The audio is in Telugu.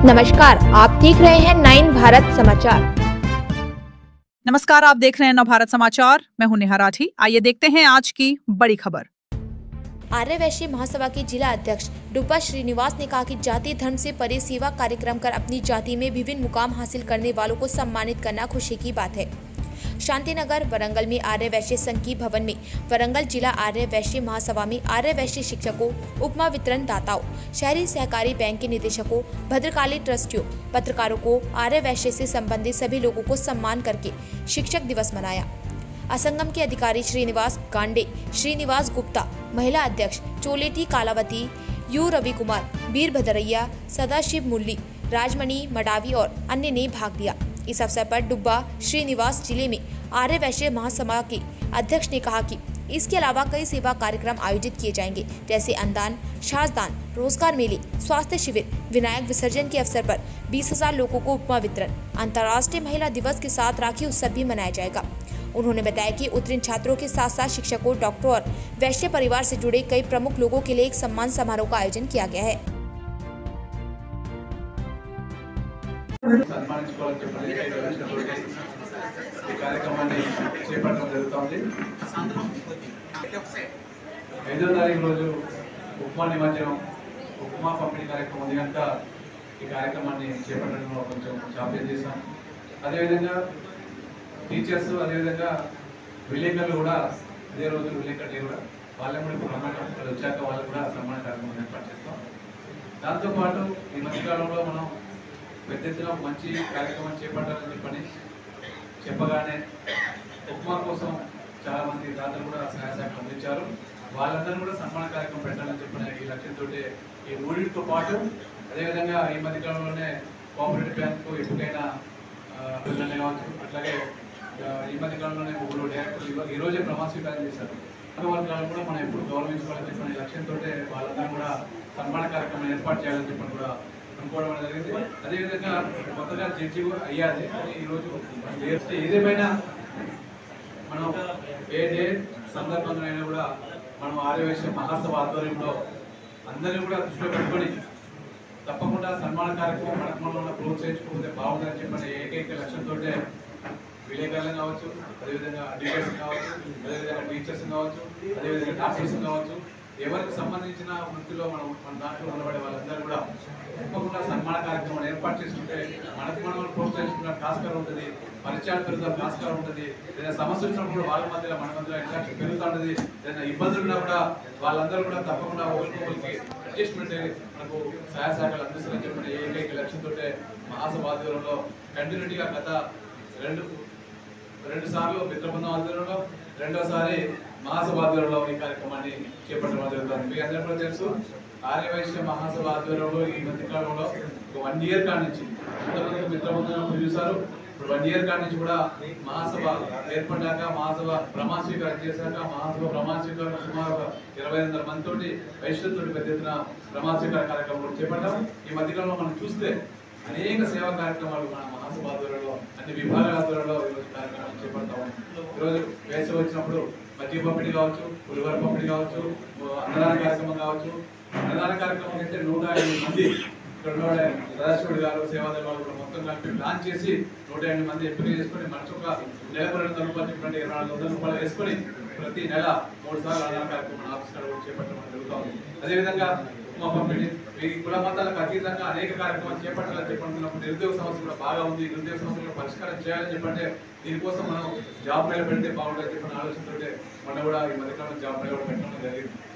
नमस्कार, आप देख रहे हैं 9 भारत समाचार। नमस्कार, आप देख रहे हैं नवभारत समाचार। मैं हूं नेहा राठी। आइए देखते हैं आज की बड़ी खबर। आर्य वैश्य महासभा के जिला अध्यक्ष डुब्बा श्रीनिवास ने कहा कि जाति धर्म से परे सेवा कार्यक्रम कर अपनी जाति में विभिन्न मुकाम हासिल करने वालों को सम्मानित करना खुशी की बात है। शांतिनगर वरंगल में आर्य वैश्य संघ की भवन में वरंगल जिला आर्य वैश्य महासभा में आर्य वैश्य शिक्षकों, उपमा वितरण दाताओं, शहरी सहकारी बैंक के निदेशकों, भद्रकाली ट्रस्टियों, पत्रकारों को आर्य वैश्य से संबंधित सभी लोगों को सम्मान करके शिक्षक दिवस मनाया। असंगम के अधिकारी श्रीनिवास गांडे, श्रीनिवास गुप्ता, महिला अध्यक्ष चोलेटी कालावती, यू रवि कुमार, वीर भदरैया, सदाशिव मुरली, राजमणि मडावी और अन्य ने भाग लिया। इस अवसर पर डुब्बा श्रीनिवास जिले में आर्य वैश्य महासभा के अध्यक्ष ने कहा कि इसके अलावा कई सेवा कार्यक्रम आयोजित किए जाएंगे, जैसे अन्नदान, श्वासदान, रोजगार मेले, स्वास्थ्य शिविर, विनायक विसर्जन के अवसर पर 20,000 लोगों को उपमा वितरण, अंतर्राष्ट्रीय महिला दिवस के साथ राखी उत्सव भी मनाया जाएगा। उन्होंने बताया कि उत्तीर्ण छात्रों के साथ साथ शिक्षकों, डॉक्टरों और वैश्य परिवार से जुड़े कई प्रमुख लोगों के लिए एक सम्मान समारोह का आयोजन किया गया है। కార్యక్రమాన్ని చేపట్టడం జరుగుతోంది। 5వ తారీఖు రోజు ఉప్మా నిమజ్జనం, ఉప్మా పంపిణీ కార్యక్రమం ఉంది కనుక ఈ కార్యక్రమాన్ని చేపట్టడంలో కొంచెం జాప్యం చేశాం। అదేవిధంగా టీచర్స్, అదేవిధంగా విలేకరులు కూడా అదే రోజు విలేకరులు కూడా వాళ్ళని కూడా ఇప్పుడు వచ్చాక వాళ్ళు కూడా సన్మాన కార్యక్రమం ఏర్పాటు చేస్తాం। దాంతోపాటు ఈ మధ్యకాలంలో మనం పెద్ద ఎత్తున మంచి కార్యక్రమం చేపట్టాలని చెప్పగానే ఉప్మా కోసం చాలా మంది దాతలు కూడా సహాయ సహకారం అందించారు। వాళ్ళందరూ కూడా సన్మాన కార్యక్రమం పెట్టాలని చెప్పిన ఈ లక్ష్యంతో ఈ మూడింటితో పాటు అదేవిధంగా ఈ మధ్యకాలంలోనే కోఆపరేటివ్ బ్యాంకు ఎప్పుడైనా పిల్లల్ని కావచ్చు, అట్లాగే ఈ మధ్యకాలంలోనే ముగ్గురు డైరెక్టర్లు ఈరోజే ప్రమాణ స్వీకారం చేశారు। వర్గాలను కూడా మనం ఎప్పుడు గౌరవించుకోవాలని చెప్పిన లక్ష్యంతో వాళ్ళందరూ కూడా సన్మాన కార్యక్రమం ఏర్పాటు చేయాలని చెప్పి కూడా అనుకోవడం జరిగింది। అదేవిధంగా కొత్తగా జడ్జి అయ్యాలి అని ఈరోజు ఏదేమైనా మనం ఏ సందర్భంలో అయినా కూడా మనం ఆర్య వైశ్య మహాసభ ఆధ్వర్యంలో అందరినీ కూడా దృష్టిలో పెట్టుకొని తప్పకుండా సన్మాన కార్యక్రమం మనకు ప్రోత్సహించుకోకపోతే బాగుందని చెప్పిన ఏకైక లక్ష్యంతో విలేకరులు కావచ్చు, అదేవిధంగా అడ్వకేట్స్ కావచ్చు, అదేవిధంగా టీచర్స్ కావచ్చు, అదేవిధంగా డాక్టర్స్ కావచ్చు, ఎవరికి సంబంధించిన వృత్తిలో మన దాంట్లో నిలబడే వాళ్ళందరూ కూడా తప్పకుండా సన్మాన కార్యక్రమం ఏర్పాటు చేసుకుంటే మనం ప్రోత్సహించుకున్న ఆస్కారం ఉంటుంది, పరిచయాలు పెరుగుతానికి ఆస్కారం ఉంటుంది। ఏదైనా సమస్య వచ్చినప్పుడు వాళ్ళ మధ్యలో మన మధ్యలో ఇంట్రాక్షన్ పెరుగుతూ ఉంటుంది। ఏదైనా ఇబ్బందులు ఉన్నా కూడా వాళ్ళందరూ కూడా తప్పకుండా ఒకరికి అడ్జస్ట్మెంట్ మనకు సహాయ సహకారాలు అందిస్తారని చెప్పిన ఏకైక లక్ష్యంతో మహాసభ ఆధ్వర్యంలో కంటిన్యూటీగా గత రెండు సార్లు మిత్రబృందం ఆధ్వర్యంలో, రెండోసారి మహాసభ ఆధ్వర్యంలో ఈ కార్యక్రమాన్ని చేపట్టడం జరుగుతుంది। మీకు అందరూ కూడా తెలుసు, ఆర్య వైశ్య మహాసభ ఆధ్వర్యంలో ఈ మధ్యకాలంలో 1 ఇయర్ కాడి నుంచి కొంతమంది మిత్రబృందం చూశారు। ఇప్పుడు 1 ఇయర్ కాడి నుంచి కూడా మహాసభ ఏర్పడ్డాక, మహాసభ ప్రమాణ స్వీకారం చేశాక, మహాసభ ప్రమాణ స్వీకారం సుమారు 2,500 మందితోటి వైశ్యులతో పెద్ద ఎత్తున ప్రమాణ స్వీకార కార్యక్రమం చేపట్టాం। ఈ మధ్యకాలంలో మనం చూస్తే అనేక సేవా కార్యక్రమాలు మన మహాసభ ఆధ్వర్యంలో అన్ని విభాగాల ఆధ్వర్యంలో ఈరోజు కార్యక్రమాలు చేపడతాము। ఈరోజు వేసవి వచ్చినప్పుడు మజ్జిగ పంపిణీ కావచ్చు, పులిహోర పంపిణీ కావచ్చు, అన్నదాన కార్యక్రమం కావచ్చు। అన్నదాన కార్యక్రమం అయితే 108 మంది ఇక్కడ సదాశివుడు గారు, సేవాదళ వాళ్ళు కూడా మొత్తం కలిపి ప్లాన్ చేసి 108 మంది ఎంపిక చేసుకొని మనకు ఒక నెలకు 200 రూపాయలు చెప్పండి, 2,400 రూపాయలు వేసుకొని ప్రతి నెల 3 సార్లు అన్నదాన కార్యక్రమం ఆఫీస్ చేపట్టడం జరుగుతుంది। అదేవిధంగా ఉప్మా పంపిణీ, ఈ కుల మతాలకు అతీతంగా అనేక కార్యక్రమాలు చేపట్టాలని చెప్పనుకున్నప్పుడు నిరుద్యోగ సమస్య కూడా బాగా ఉంది, నిరుద్యోగ సమస్యలు పరిష్కారం చేయాలని చెప్పంటే దీనికోసం మనం జాబ్ మేళ పెడితే బాగుంటుంది చెప్పిన ఆలోచనతో మనం కూడా ఈ మధ్యకాలంలో జాబ్ మేళ పెట్టడం జరిగింది।